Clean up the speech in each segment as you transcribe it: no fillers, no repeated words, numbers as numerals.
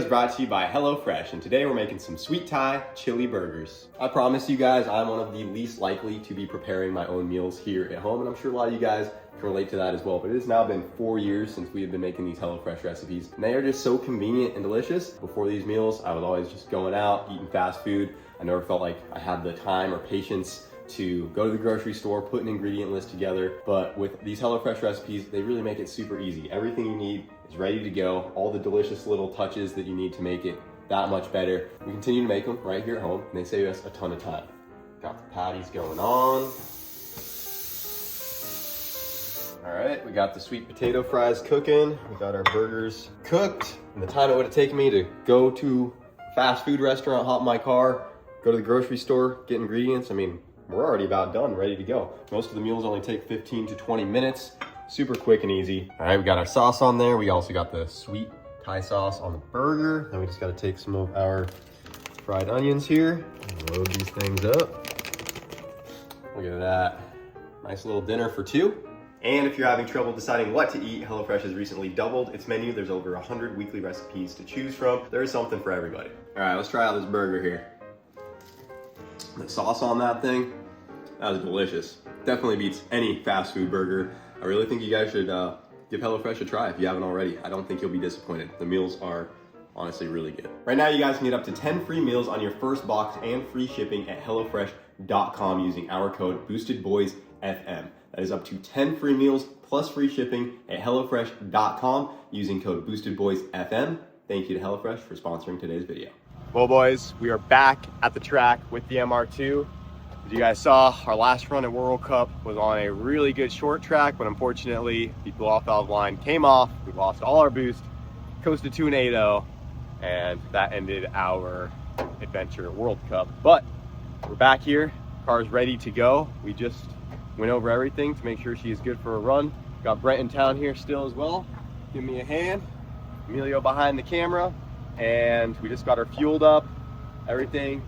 is brought to you by HelloFresh, and today we're making some sweet Thai chili burgers. I promise you guys, I'm one of the least likely to be preparing my own meals here at home, and I'm sure a lot of you guys can relate to that as well. But it has now been 4 years since we have been making these HelloFresh recipes, and they are just so convenient and delicious. Before these meals, I was always just going out, eating fast food. I never felt like I had the time or patience to go to the grocery store, put an ingredient list together. But with these HelloFresh recipes, they really make it super easy. Everything you need is ready to go. All the delicious little touches that you need to make it that much better. We continue to make them right here at home, and they save us a ton of time. Got the patties going on. All right, we got the sweet potato fries cooking. We got our burgers cooked. And the time it would have taken me to go to a fast food restaurant, hop in my car, go to the grocery store, get ingredients, I mean, we're already about done, ready to go. Most of the meals only take 15 to 20 minutes. Super quick and easy. All right, we got our sauce on there. We also got the sweet Thai sauce on the burger. Then we just gotta take some of our fried onions here and load these things up. Look at that. Nice little dinner for two. And if you're having trouble deciding what to eat, HelloFresh has recently doubled its menu. There's over 100 weekly recipes to choose from. There is something for everybody. All right, let's try out this burger here. The sauce on that thing, that was delicious. Definitely beats any fast food burger. I really think you guys should give HelloFresh a try if you haven't already. I don't think you'll be disappointed. The meals are honestly really good. Right now, you guys can get up to 10 free meals on your first box and free shipping at HelloFresh.com using our code BoostedBoysFM. That is up to 10 free meals plus free shipping at HelloFresh.com using code BoostedBoysFM. Thank you to HelloFresh for sponsoring today's video. Well, boys, we are back at the track with the MR2. As you guys saw, our last run at World Cup was on a really good short track, but unfortunately, the blow-off valve line came off. We lost all our boost, coasted to an 8-0, and that ended our adventure at World Cup. But we're back here, car's ready to go. We just went over everything to make sure she is good for a run. Got Brent in town here still as well. Give me a hand. Emilio behind the camera. And we just got her fueled up. Everything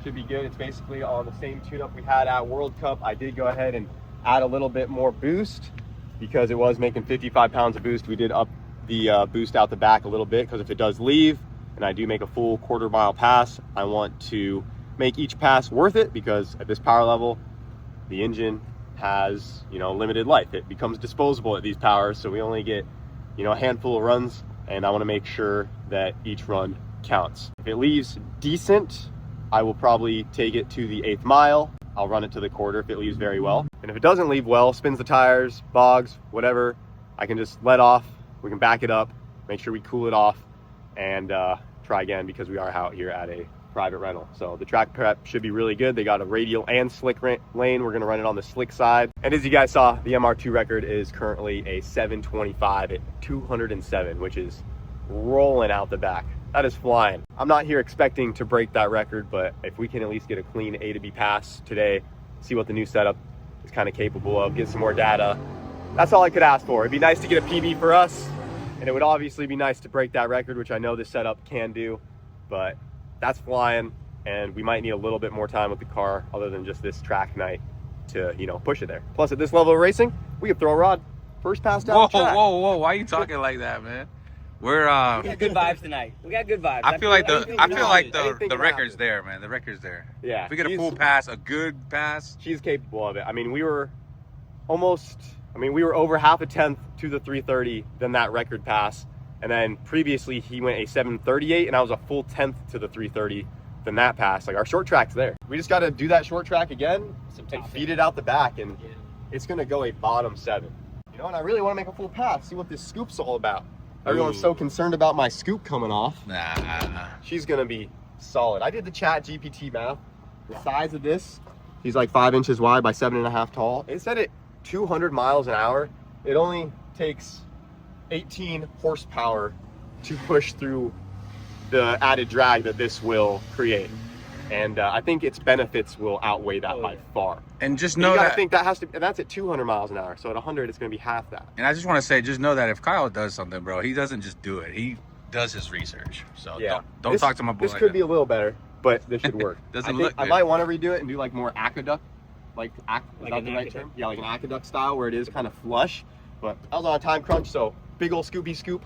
should be good. It's basically on the same tune-up we had at World Cup. I did go ahead and add a little bit more boost because it was making 55 pounds of boost. We did up the boost out the back a little bit because if it does leave and I do make a full quarter-mile pass, I want to make each pass worth it because at this power level, the engine has, limited life. It becomes disposable at these powers, so we only get, a handful of runs, and I want to make sure that each run counts. If it leaves decent, I will probably take it to the 8th mile. I'll run it to the quarter if it leaves very well. And if it doesn't leave well, spins the tires, bogs, whatever, I can just let off. We can back it up, make sure we cool it off, and try again because we are out here at a private rental. So the track prep should be really good. They got a radial and slick lane. We're gonna run it on the slick side. And as you guys saw, the MR2 record is currently a 725 at 207, which is rolling out the back. That is flying. I'm not here expecting to break that record, but if we can at least get a clean A to B pass today, see what the new setup is kind of capable of, get some more data, that's all I could ask for. It'd be nice to get a PB for us, and it would obviously be nice to break that record, which I know this setup can do, but that's flying, and we might need a little bit more time with the car other than just this track night to, push it there. Plus, at this level of racing, we could throw a rod first pass down the track. Whoa, why are you talking like that, man? We got good vibes tonight. We got good vibes. I feel like the record's there, man. The record's there. Yeah. If we get a full pass, a good pass. She's capable of it. I mean, we were over half a tenth to the 330 than that record pass. And then previously he went a 738 and I was a full tenth to the 330 than that pass. Like, our short track's there. We just got to do that short track again and feed it out the back, and it's going to go a bottom 7. And I really want to make a full pass, see what this scoop's all about. Everyone's so concerned about my scoop coming off. Nah. She's going to be solid. I did the chat GPT math. The size of this, he's like 5 inches wide by 7.5 tall. It said at 200 miles an hour, it only takes 18 horsepower to push through the added drag that this will create. And I think its benefits will outweigh that by far. And just know that, I think that has to, and that's at 200 miles an hour. So at 100, it's going to be half that. And I just want to say, just know that if Kyle does something, bro, he doesn't just do it. He does his research. So yeah, don't talk to my boy. This could be a little better, but this should work. Doesn't look good. I might want to redo it and do like more aqueduct, is that the right term? Yeah, like an aqueduct style where it is kind of flush. But I was on a time crunch, so big old scoopy scoop.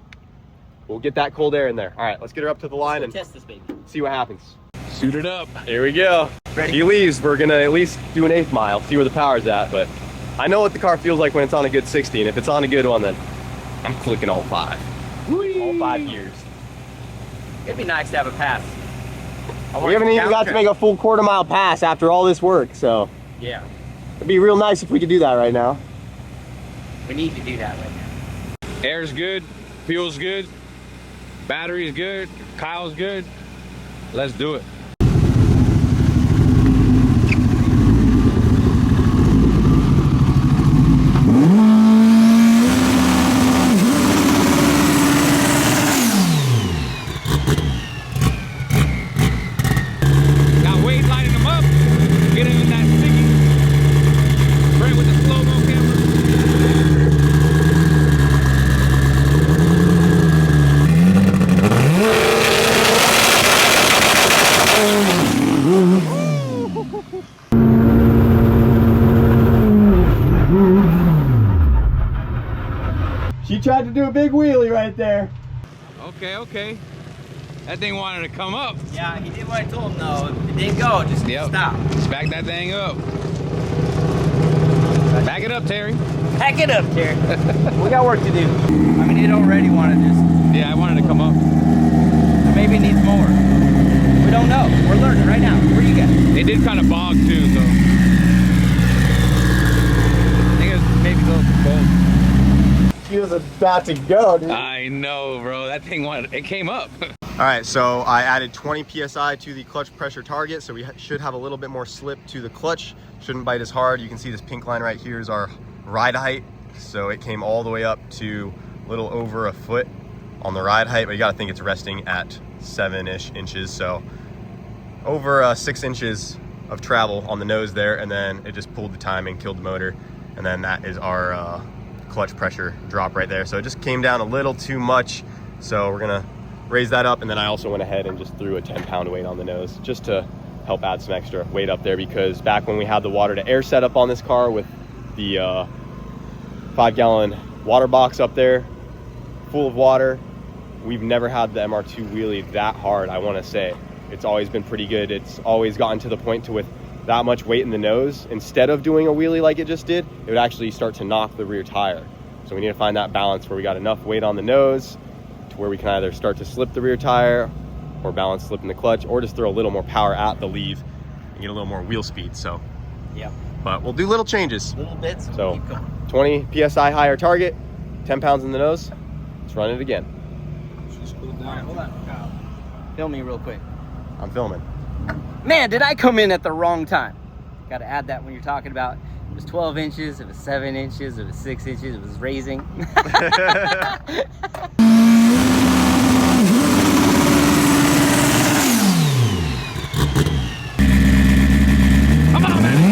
we'll get that cold air in there. All right, let's get her up to the line and test this baby. see what happens. Suit it up. Here we go. Ready? He leaves, we're gonna at least do an 1/8 mile, see where the power's at, but I know what the car feels like when it's on a good 60, and if it's on a good one, then I'm clicking all 5. All 5 years. It'd be nice to have a pass. We haven't even got to make a full 1/4 mile pass after all this work, so Yeah, it'd be real nice if we could do that right now. we need to do that right now. Air's good, fuel's good, battery's good, Kyle's good. Let's do it. Got Wade lighting them up, getting in that sticky. Right with the slow-mo camera. She tried to do a big wheelie right there. Okay. That thing wanted to come up. Yeah, he did what I told him though. If it didn't go, just stop. Just back that thing up. Back it up, Terry. Pack it up, Terry. We got work to do. I mean, it already wanted to Yeah, I wanted to come up. maybe it needs more. We don't know. We're learning right now. Where you got? It did kind of bog too, so. I think it was maybe a little cold. She was about to go, dude. I know, bro. That thing wanted, it came up. All right, so I added 20 PSI to the clutch pressure target, so we should have a little bit more slip to the clutch. Shouldn't bite as hard. You can see this pink line right here is our ride height. So it came all the way up to a little over a foot on the ride height, but you gotta think it's resting at 7-ish inches. So over 6 inches of travel on the nose there, and then it just pulled the timing, killed the motor. And then that is our clutch pressure drop right there. So it just came down a little too much. So we're gonna raise that up, and then I also went ahead and just threw a 10-pound weight on the nose just to help add some extra weight up there, because back when we had the water to air setup on this car with the 5-gallon water box up there full of water, we've never had the MR2 wheelie that hard. I want to say it's always been pretty good. It's always gotten to the point to with that much weight in the nose, instead of doing a wheelie like it just did, it would actually start to knock the rear tire. So we need to find that balance where we got enough weight on the nose to where we can either start to slip the rear tire or balance slipping the clutch, or just throw a little more power at the leave and get a little more wheel speed. So Yeah. but we'll do little changes. Little bits. So Keep going. 20 PSI higher target, 10 pounds in the nose. Let's run it again. All right, hold on. Film me real quick. I'm filming. Man, did I come in at the wrong time? Got to add that when you're talking about it was 12 inches, it was 7 inches, it was 6 inches, it was raising. Come on, man.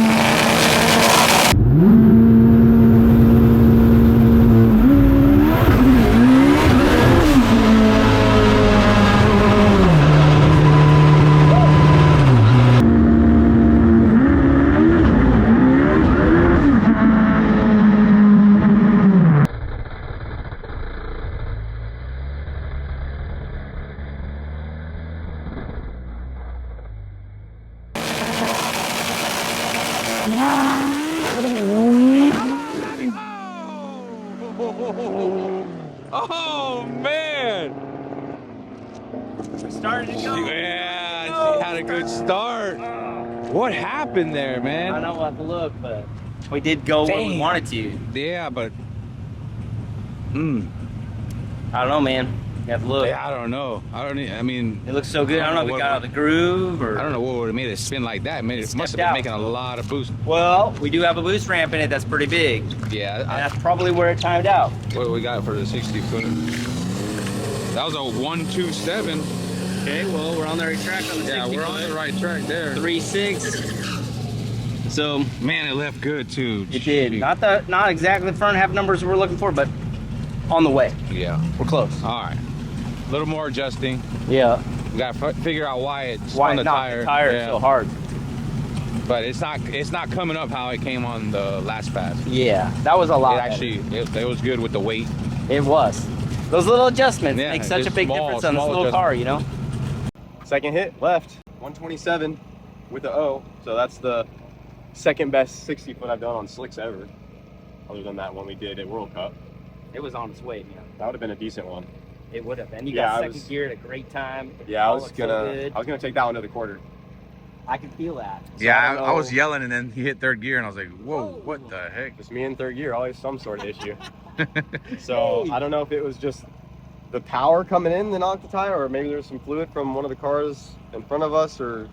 Oh man! We started to go. Yeah, she had a good start. What happened there, I man? don't know, we'll have to look, but we did go where we Dang. wanted to. Yeah, but I don't know, man. You have to look. yeah, I don't know. I mean, It looks so good. I don't know if it got out of the groove or. I don't know what would have made it spin like that. It must have stepped been out. making a lot of boost. Well, we do have a boost ramp in it that's pretty big. And Yeah, that's probably where it timed out. what do we got for the 60 foot? That was a 127. Okay, well, we're on the right track on the 60 Yeah, we're on the right track there. 3.6. So Man, it left good too. it did. Not exactly the front half numbers we're looking for, but on the way. Yeah. We're close. All right. A little more adjusting. Yeah. We got to figure out why it's Why on the it knocked tire. the tire Yeah. so hard? But it's not coming up how it came on the last pass. Yeah, that was a lot. It actually it was good with the weight. It was. Those little adjustments Yeah, make such a just big small- difference on this small little car, you know? Second hit left, 127 with the O. So that's the second best 60 foot I've done on slicks ever. Other than that one we did at World Cup. It was on its way, man. That would have been a decent one. It would have been. You Yeah, got I second gear at a great time. Yeah, I All was looked gonna so good. take that one to the quarter. I can feel that. So Yeah, I don't I was know. yelling and then he hit third gear and I was like, whoa, what the heck? Just me in third gear, always some sort of issue. So I don't know if it was just the power coming in that knocked the tire, or maybe there was some fluid from one of the cars in front of us, or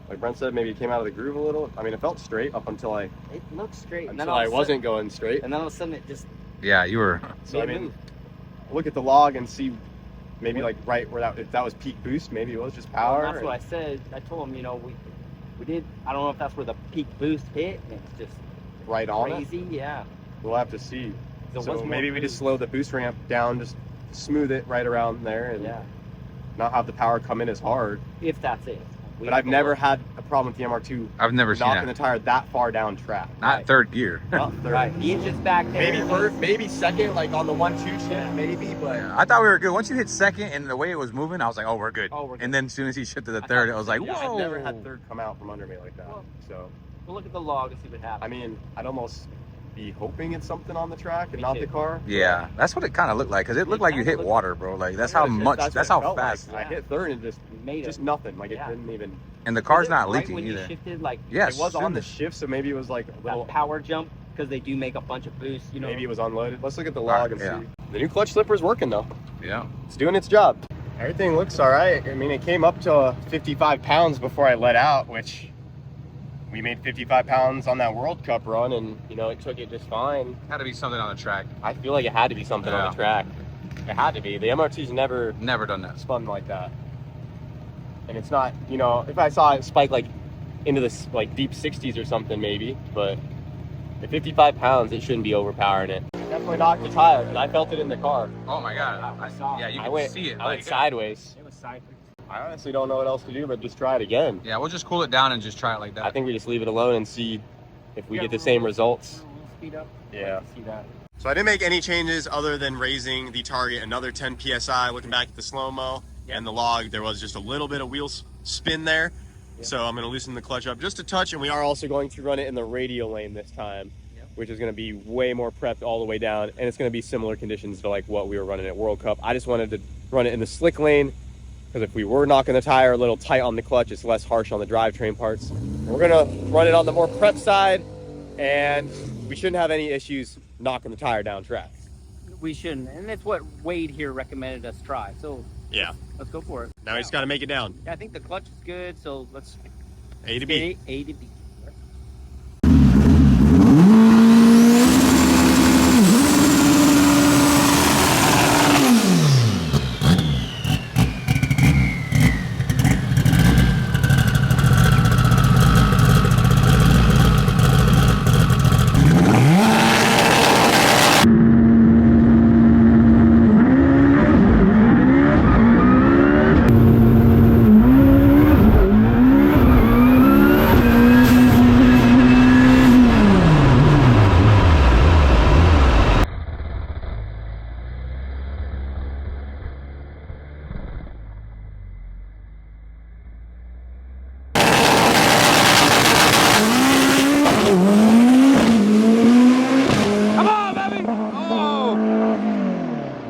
like Brent said, maybe it came out of the groove a little. I mean, it felt straight up until I It looked straight. And then until all I of a wasn't going straight. sudden, and then all of a sudden it just Yeah, you were. So I mean, look at the log and see maybe like right where that, if that was peak boost, maybe it was just power. Well, that's what I said. I told him, you know, we did. I don't know if that's where the peak boost hit. And it's just right on it. crazy. Yeah. We'll have to see. So So what's more maybe we just boost? slow the boost ramp down, just smooth it right around there, and Yeah. not have the power come in as hard. If that's it. We But I've don't never know. had a problem with the MR2 I've never seen knocking the that. tire that far down track. Not third gear. Not third. Right. The engine's back there. Maybe first, maybe second, like on the 1-2 shift, maybe, but I thought we were good. Once you hit second and the way it was moving, I was like, oh, we're good. Oh, we're good. And then as soon as he shifted to the I third, thought- I was like, yeah, whoa. I've never had third come out from under me like that. Well, So, We'll look at the log and see what happens. I mean, I'd almost be hoping it's something on the track and Me not too. the car. Yeah, that's what it kind of looked like. Because it looked like you kinda hit looked- water, bro. Like, that's how much, that's what it how felt like. fast. I hit third and Made just it. nothing. Like Yeah. it didn't even. And the car's Was it not right leaking when you either. shifted, like Yes. It was on the soon. shift, so maybe it was like a little. that power jump, because they do make a bunch of boosts. You know. Maybe it was unloaded. Let's look at the log and yeah. see. The new clutch slipper's working though. Yeah. It's doing its job. Everything looks all right. I mean, it came up to 55 pounds before I let out, which we made 55 pounds on that World Cup run, and you know, it took it just fine. Had to be something on the track. I feel like it had to be something on the track. It had to be. The MR2's never Never done that. spun like that. And it's not, you know, if I saw it spike like into the like deep 60s or something maybe, but at 55 pounds, it shouldn't be overpowering it. Definitely knocked the tire, because I felt it in the car. Oh my God. I saw it. Yeah, you I can went, see it. I went Like, sideways. It was sideways. I honestly don't know what else to do but just try it again. yeah, we'll just cool it down and just try it like that. I think we just leave it alone and see if we get the same results. We'll speed up. Yeah. See that. So I didn't make any changes other than raising the target another 10 PSI. Looking back at the slow-mo and the log, there was just a little bit of wheel spin there. So I'm gonna loosen the clutch up just a touch, and we are also going to run it in the radial lane this time, which is gonna be way more prepped all the way down, and it's gonna be similar conditions to like what we were running at World Cup. I just wanted to run it in the slick lane, because if we were knocking the tire a little tight on the clutch, it's less harsh on the drivetrain parts. We're gonna run it on the more prep side, and we shouldn't have any issues knocking the tire down track. We shouldn't, and it's what Wade here recommended us try. So Yeah. let's go for it. Now we just gotta make it down. Yeah, I think the clutch is good. So let's A to B. A to B.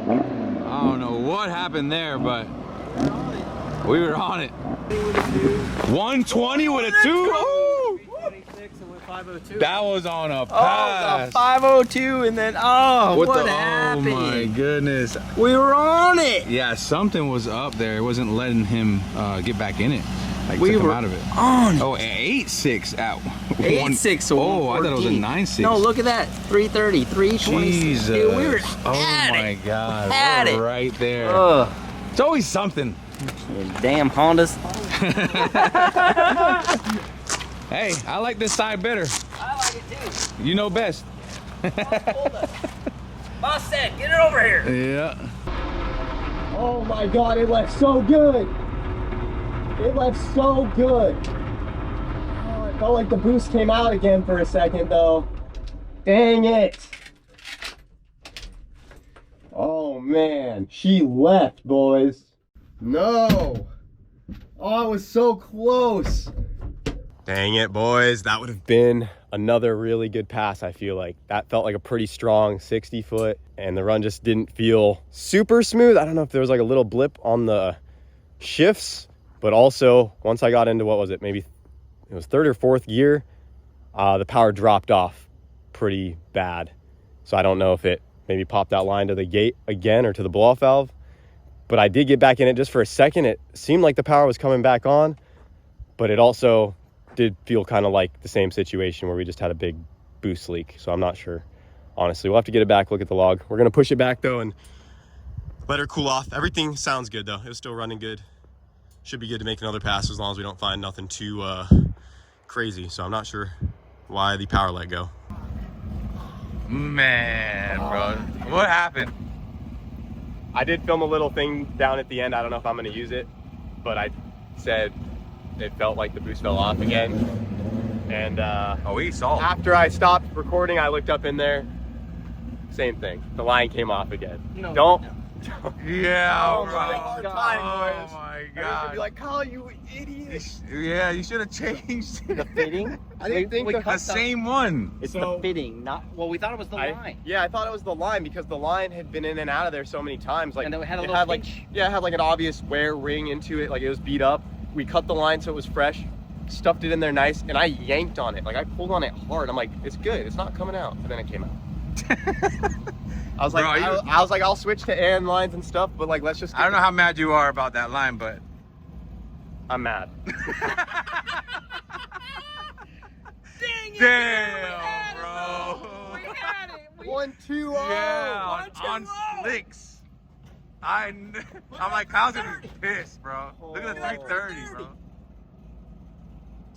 I don't know what happened there, but we were on it. 120 with a 2. Ooh. 26 and with 502. That was on a Oh, pass. the 502, and then what Oh happened? my goodness. We were on it. Yeah, something was up there. It wasn't letting him get back in it. Like, We took him were out of it. on it. Oh, 8.6 out. 8.6. Oh, I thought it was a 9.6. No, look at that. 330, 326. Jesus. Dude, we were oh at my it. God. Had We're it. right there. Ugh. It's always something. Damn Hondas. Hey, I like this side better. I like it too. You know best. Boss said, get it over here. Yeah. Oh my God, it left so good. It left so good. Oh, it felt like the boost came out again for a second though. Dang it. Oh man, she left, boys. No. Oh, it was so close. Dang it, boys. That would have been another really good pass, I feel like. That felt like a pretty strong 60 foot, and the run just didn't feel super smooth. I don't know if there was like a little blip on the shifts, but also once I got into, what was it, maybe it was third or fourth gear, the power dropped off pretty bad. So I don't know if it maybe popped that line to the gate again or to the blow-off valve, but I did get back in it just for a second. It seemed like the power was coming back on, but it also did feel kind of like the same situation where we just had a big boost leak. So I'm not sure, honestly. We'll have to get it back, look at the log. We're gonna push it back though and let her cool off. Everything sounds good though. It was still running good. Should be good to make another pass as long as we don't find nothing too crazy. So I'm not sure why the power let go. Man, bro, what happened? I did film a little thing down at the end. I don't know if I'm gonna use it, but I said it felt like the boost fell off again. And oh, we saw. After I stopped recording, I looked up in there. Same thing. The line came off again. No, don't. Yeah, Oh bro. my God. Oh my Everyone's gonna God. be like, Kyle, you idiot. Yeah, you should have changed The fitting? I didn't think the same one. It's So- the fitting, not, well, we thought it was the line. Yeah, I thought it was the line because the line had been in and out of there so many times. Like, And then it had a it little had like, pinch. yeah, it had like an obvious wear ring into it. Like it was beat up. We cut the line so it was fresh, stuffed it in there nice, and I yanked on it. Like I pulled on it hard. I'm like, it's good. It's not coming out. But then it came out. I was like, Bro, I was like, I'll switch to AN lines and stuff, but like, let's just. I don't know how mad you are about that line, but I'm mad. damn, bro. We had it. 1-2-0. Yeah, on slicks. I'm like, Kyle's gonna be pissed, bro. Look at the 330, bro.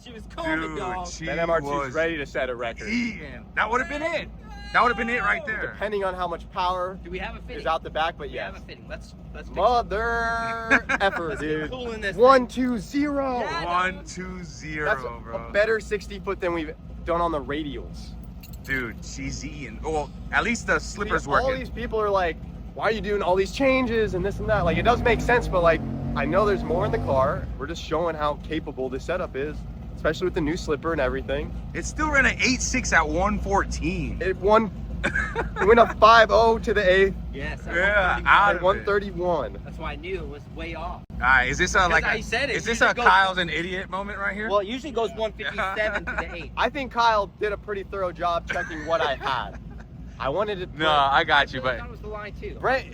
She was calling Dude, dog. she That MR2's was ready to set a record. eating. That would have been it. That would have been it right there. Depending on how much power Do we have a fitting? is out the back, but We yes. have a fitting. Let's fix it. Mother effer, dude. Cool in this 1-2-0. Yeah. 1-2-0, That's bro. a better 60 foot than we've done on the radials. Dude, she's eating. Well, at least the slipper's See, all working. these people are like, why are you doing all these changes and this and that? Like, it does make sense, but like, I know there's more in the car. We're just showing how capable this setup is, especially with the new slipper and everything. It still ran an 8.6 at 114. It won. It went up 5-0 to the 8th Yes. Yeah, out at of 131. That's why I knew it was way off. All right, is this a like? I said it. Is this Usually a goes- Kyle's an idiot moment right here? Well, it usually goes 157 to the 8. I think Kyle did a pretty thorough job checking what I had. I wanted to. No, I got you, I but thought it was the line too. Brent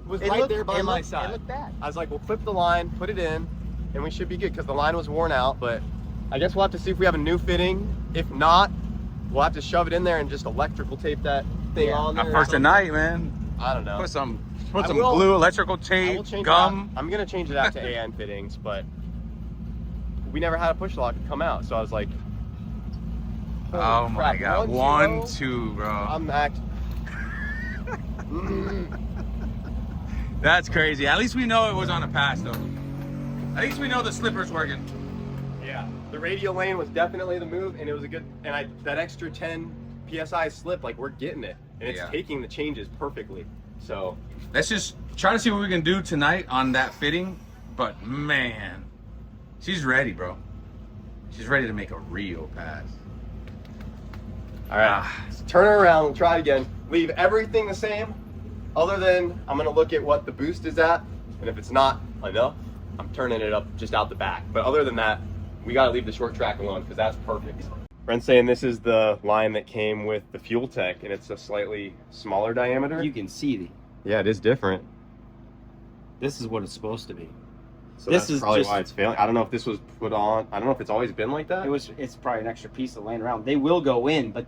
was It right looked- there by it my looked- side. It looked bad. I was like, we'll clip the line, put it in, and we should be good because the line was worn out. But I guess we'll have to see if we have a new fitting. If not, we'll have to shove it in there and just electrical tape that thing on there. first tonight, man. I don't know. Put some I will- glue, electrical I will tape, change gum. it out. I'm gonna change it out to AN fittings, but we never had a push lock come out, so I was like, holy Oh my crap, God, 1-2-0? 1-2, bro. I'm act. That's crazy. At least we know it was on a pass, though. At least we know the slipper's working. Yeah, the radial lane was definitely the move, and it was a good. And that extra 10 psi slip, like we're getting it, and it's Yeah. taking the changes perfectly. So Let's just try to see what we can do tonight on that fitting. But man, she's ready, bro. She's ready to make a real pass. all right, so turn her around. We'll try it again. Leave everything the same, other than I'm gonna look at what the boost is at, and if it's not enough, I'm turning it up just out the back. But other than that, we gotta leave the short track alone because that's perfect. Brent's saying this is the line that came with the fuel tech, and it's a slightly smaller diameter. You can see the. Yeah, it is different. This is what it's supposed to be. So This that's is probably just- why it's failing. I don't know if this was put on. I don't know if it's always been like that. It's probably an extra piece of laying around. They will go in, but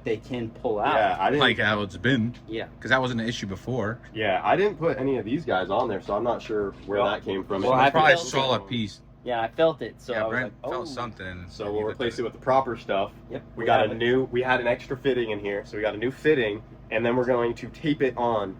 they can pull out. Yeah, I didn't. Like how it's been, Yeah. because that wasn't an issue before. Yeah, I didn't put any of these guys on there, so I'm not sure where Well, that came from. well, It I must be Probably felt a saw a piece. piece. Yeah, I felt it. So Yeah, I was Brent like, felt oh. something. So we'll replace it with the proper stuff. Yep. We got have a it. new. We had an extra fitting in here, so we got a new fitting, and then we're going to tape it on,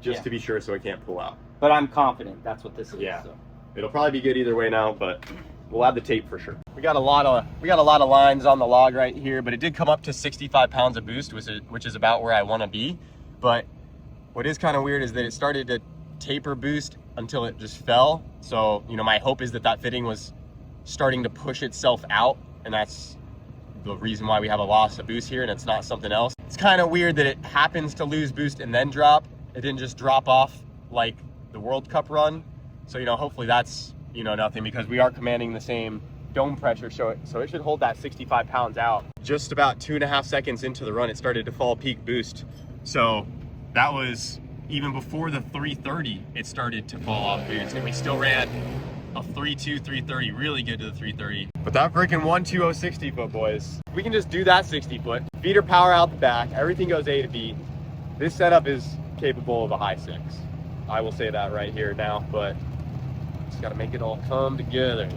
just Yeah. to be sure, so it can't pull out. But I'm confident that's what this is. Yeah. So. It'll probably be good either way now, but we'll have the tape for sure. We got a lot of lines on the log right here, but it did come up to 65 pounds of boost, which is about where I want to be. But What is kind of weird is that it started to taper boost until it just fell. So, you know, my hope is that that fitting was starting to push itself out, and that's the reason why we have a loss of boost here and it's not something else. It's kind of weird that it happens to lose boost and then drop. It didn't just drop off like the World Cup run. So, you know, hopefully that's, you know, nothing, because we are commanding the same dome pressure, so it should hold that 65 pounds out. Just about 2.5 seconds into the run, it started to fall peak boost. So that was even before the 330, it started to fall off boost, and we still ran a 3.2, 330, really good to the 330. But that freaking 1.20 60 foot, boys. We can just do that 60 foot, feeder power out the back, everything goes A to B. This setup is capable of a high 6. I will say that right here now, but just gotta make it all come together,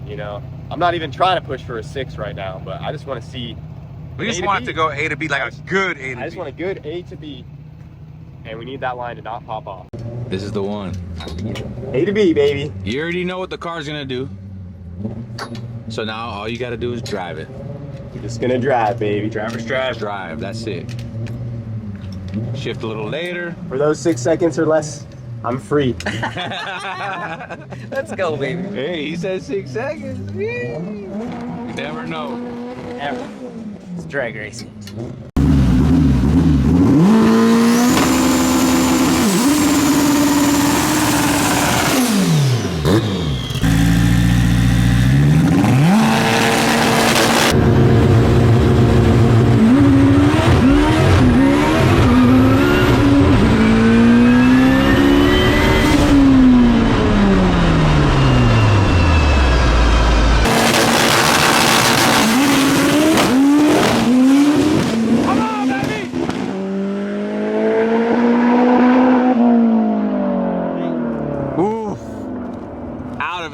you know? I'm not even trying to push for a 6 right now, but I just want to see. We just want it to go A to B, like a good A to B. I just want a good A to B, and we need that line to not pop off. This is the one. A to B, baby. You already know what the car's gonna do. So now all you gotta do is drive it. We're just gonna drive, baby. Driver's drive. Drive, that's it. Shift a little later. For those 6 seconds or less, I'm free. Let's go, baby. Hey, he said 6 seconds. You never know. Never. It's drag racing.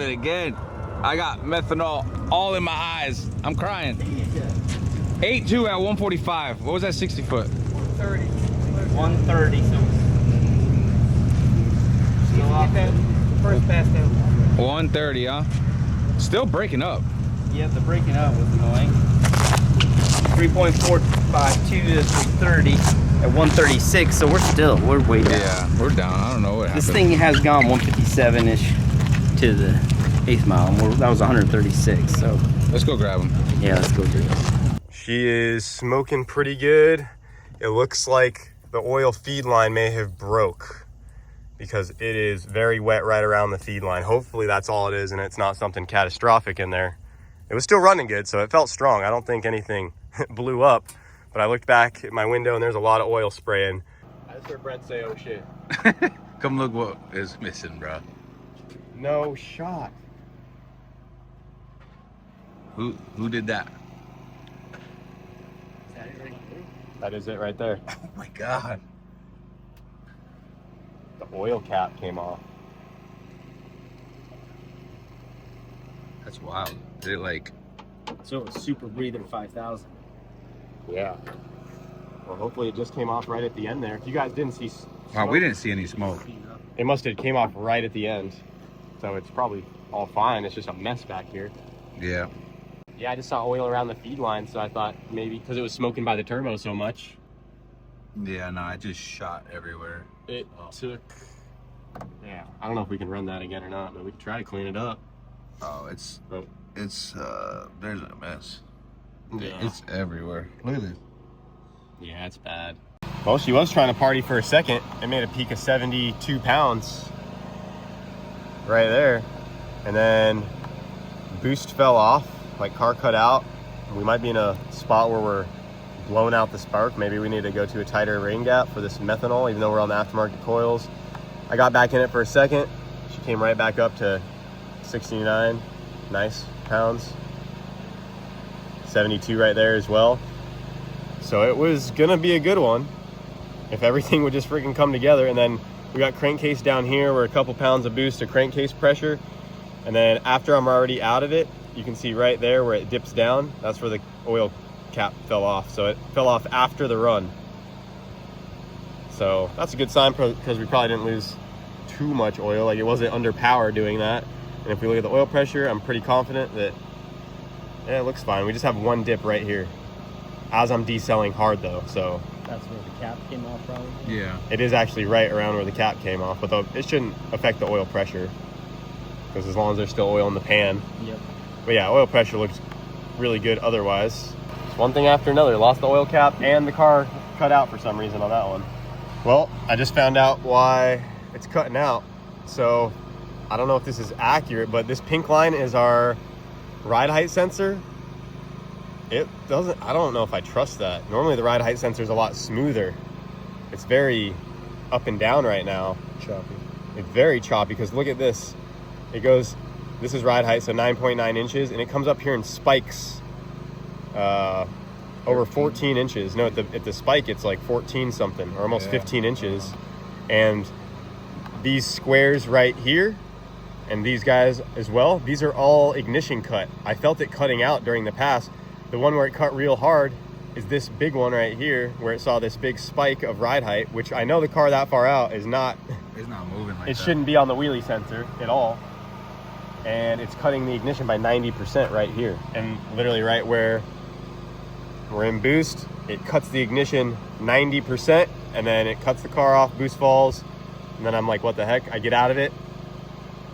Again, I got methanol all in my eyes. I'm crying. 8.2 at 145. What was that 60 foot? 130. 130. So get that first pass down. 130, huh? Still breaking up. Yeah, the breaking up was annoying. 3.452 to 330 at 136. So we're way down. Yeah, we're down. I don't know what happened. This thing has gone 157-ish to the 8th mile, and that was 136, so. Let's go grab him. Yeah, let's go do it. She is smoking pretty good. It looks like the oil feed line may have broke, because it is very wet right around the feed line. Hopefully that's all it is and it's not something catastrophic in there. It was still running good, so it felt strong. I don't think anything blew up, but I looked back at my window and there's a lot of oil spraying. I just heard Brent say, oh shit. Come look what is missing, bro. No shot. Who did that? That is it right there. Oh my God. The oil cap came off. That's wild. Did it like... So it was Super Breather 5000. Yeah. Well, hopefully it just came off right at the end there. If you guys didn't see smoke, Wow, we didn't see any smoke. it must have came off right at the end. So it's probably all fine. It's just a mess back here. Yeah. Yeah, I just saw oil around the feed line, so I thought maybe because it was smoking by the turbo so much. Yeah, no, I just shot everywhere. It took... Yeah, I don't know if we can run that again or not, but we can try to clean it up. Oh, it's there's a mess. Yeah. It's everywhere. Look at this. Yeah, it's bad. Well, she was trying to party for a second. It made a peak of 72 pounds right there. And then boost fell off, like car cut out. We might be in a spot where we're blowing out the spark. Maybe we need to go to a tighter rain gap for this methanol, even though we're on the aftermarket coils. I got back in it for a second. She came right back up to 69 nice pounds. 72 right there as well. So it was gonna be a good one if everything would just freaking come together. And then we got crankcase down here where a couple pounds of boost to crankcase pressure. And then after I'm already out of it, you can see right there where it dips down. That's where the oil cap fell off. So it fell off after the run. So that's a good sign because we probably didn't lose too much oil. Like it wasn't under power doing that. And if we look at the oil pressure, I'm pretty confident that, yeah, it looks fine. We just have one dip right here as I'm decelling hard though. So That's where the cap came off probably. Yeah. It is actually right around where the cap came off, but it shouldn't affect the oil pressure because as long as there's still oil in the pan. Yep. But yeah, oil pressure looks really good otherwise. It's one thing after another. Lost the oil cap and the car cut out for some reason on that one. Well, I just found out why it's cutting out. So I don't know if this is accurate, but this pink line is our ride height sensor. It doesn't, I don't know if I trust that. Normally the ride height sensor is a lot smoother. It's very up and down right now. Choppy. It's very choppy because look at this. It goes, this is ride height, so 9.9 inches, and it comes up here in spikes over 14 inches. No, at the spike, it's like 14 something, or almost 15 inches. And these squares right here, and these guys as well, these are all ignition cut. I felt it cutting out during the pass. The one where it cut real hard is this big one right here, where it saw this big spike of ride height, which I know the car that far out is not, It's not moving like it that. shouldn't be on the wheelie sensor at all. And it's cutting the ignition by 90% right here. And literally right where we're in boost, it cuts the ignition 90%, and then it cuts the car off, boost falls, and then I'm like, what the heck? I get out of it.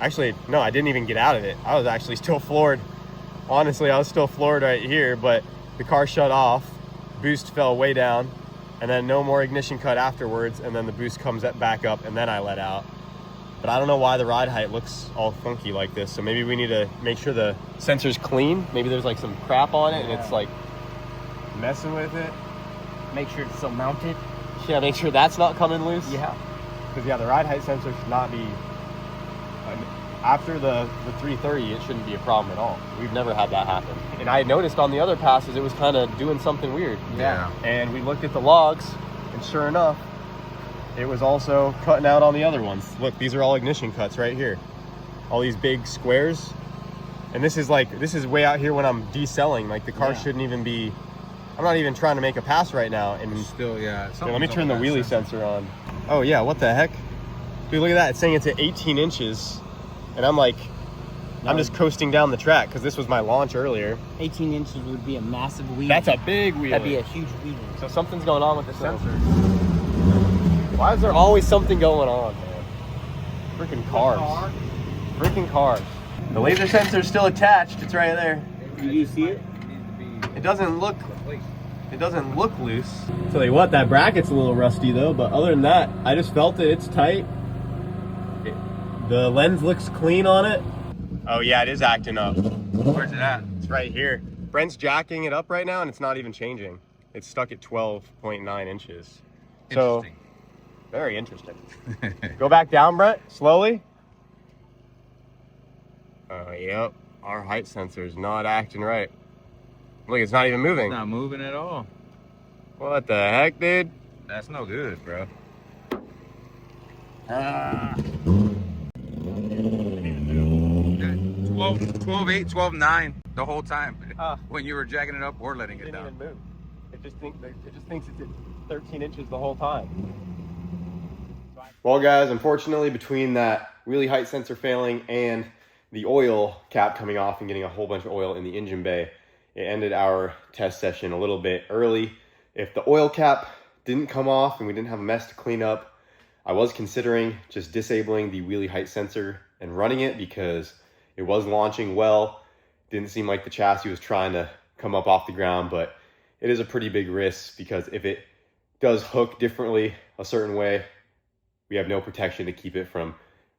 Actually, no, I didn't even get out of it. I was actually still floored. Honestly, I was still floored right here, but the car shut off, boost fell way down, and then no more ignition cut afterwards, and then the boost comes back up, and then I let out. But I don't know why the ride height looks all funky like this, so maybe we need to make sure the sensor's clean. Maybe there's like some crap on it, and it's like messing with it. Make sure it's still mounted. Yeah, make sure that's not coming loose. Yeah. Because yeah, the ride height sensor should not be, after the 330, it shouldn't be a problem at all. We've never had that happen. And I noticed on the other passes, it was kind of doing something weird. Yeah. And we looked at the logs, and sure enough, it was also cutting out on the other ones. Look, these are all ignition cuts right here. All these big squares. And this is way out here when I'm decelling. Like the car shouldn't even be, I'm not even trying to make a pass right now. And Still, yeah. here, let me turn the wheelie sensor on. Oh yeah, what the heck? Dude, look at that. It's saying it's at 18 inches. And I'm like, I'm just coasting down the track because this was my launch earlier. 18 inches would be a massive wheelie. That's a big wheelie. That'd be a huge wheelie. So something's going on with the sensor. Why is there always something going on, man? Freaking cars. Freaking cars. The laser sensor is still attached. It's right there. Did you see it? It doesn't look loose. Tell you what, that bracket's a little rusty though, but other than that, I just felt it. It's tight. The lens looks clean on it. Oh yeah, it is acting up. Where's it at? It's right here. Brent's jacking it up right now and it's not even changing. It's stuck at 12.9 inches. So, Interesting. very interesting. Go back down, Brent, slowly. Oh, yep. Our height sensor is not acting right. Look, it's not even moving. It's not moving at all. What the heck, dude? That's no good, bro. 12.8, 12.9 the whole time when you were jacking it up or letting it Didn't down. even move. It just thinks it's at 13 inches the whole time. Well, guys, unfortunately, between that wheelie height sensor failing and the oil cap coming off and getting a whole bunch of oil in the engine bay, it ended our test session a little bit early. If the oil cap didn't come off and we didn't have a mess to clean up, I was considering just disabling the wheelie height sensor and running it because it was launching well. Didn't seem like the chassis was trying to come up off the ground, but it is a pretty big risk because if it does hook differently a certain way, we have no protection to keep it from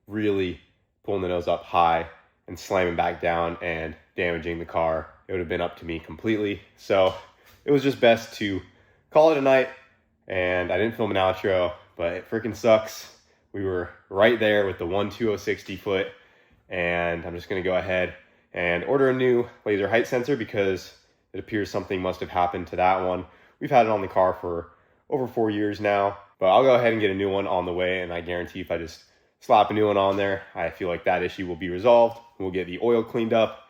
really pulling the nose up high and slamming back down and damaging the car. It would have been up to me completely. So it was just best to call it a night, and I didn't film an outro, but it freaking sucks. We were right there with the 1.2060 foot, and I'm just gonna go ahead and order a new laser height sensor because it appears something must have happened to that one. We've had it on the car for over 4 years now, but I'll go ahead and get a new one on the way, and I guarantee if I just slap a new one on there, I feel like that issue will be resolved. We'll get the oil cleaned up,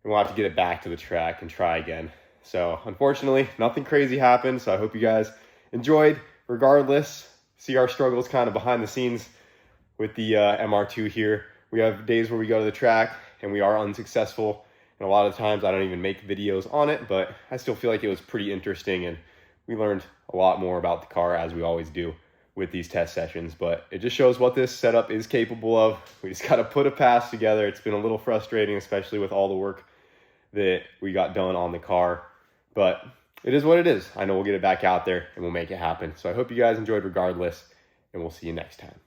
and we'll have to get it back to the track and try again. So unfortunately, nothing crazy happened, so I hope you guys enjoyed. Regardless, see our struggles kind of behind the scenes with the MR2 here. We have days where we go to the track and we are unsuccessful, and a lot of times I don't even make videos on it, but I still feel like it was pretty interesting, and we learned a lot more about the car, as we always do with these test sessions, but it just shows what this setup is capable of. We just got to put a pass together. It's been a little frustrating, especially with all the work that we got done on the car, but it is what it is. I know we'll get it back out there and we'll make it happen. So I hope you guys enjoyed regardless, and we'll see you next time.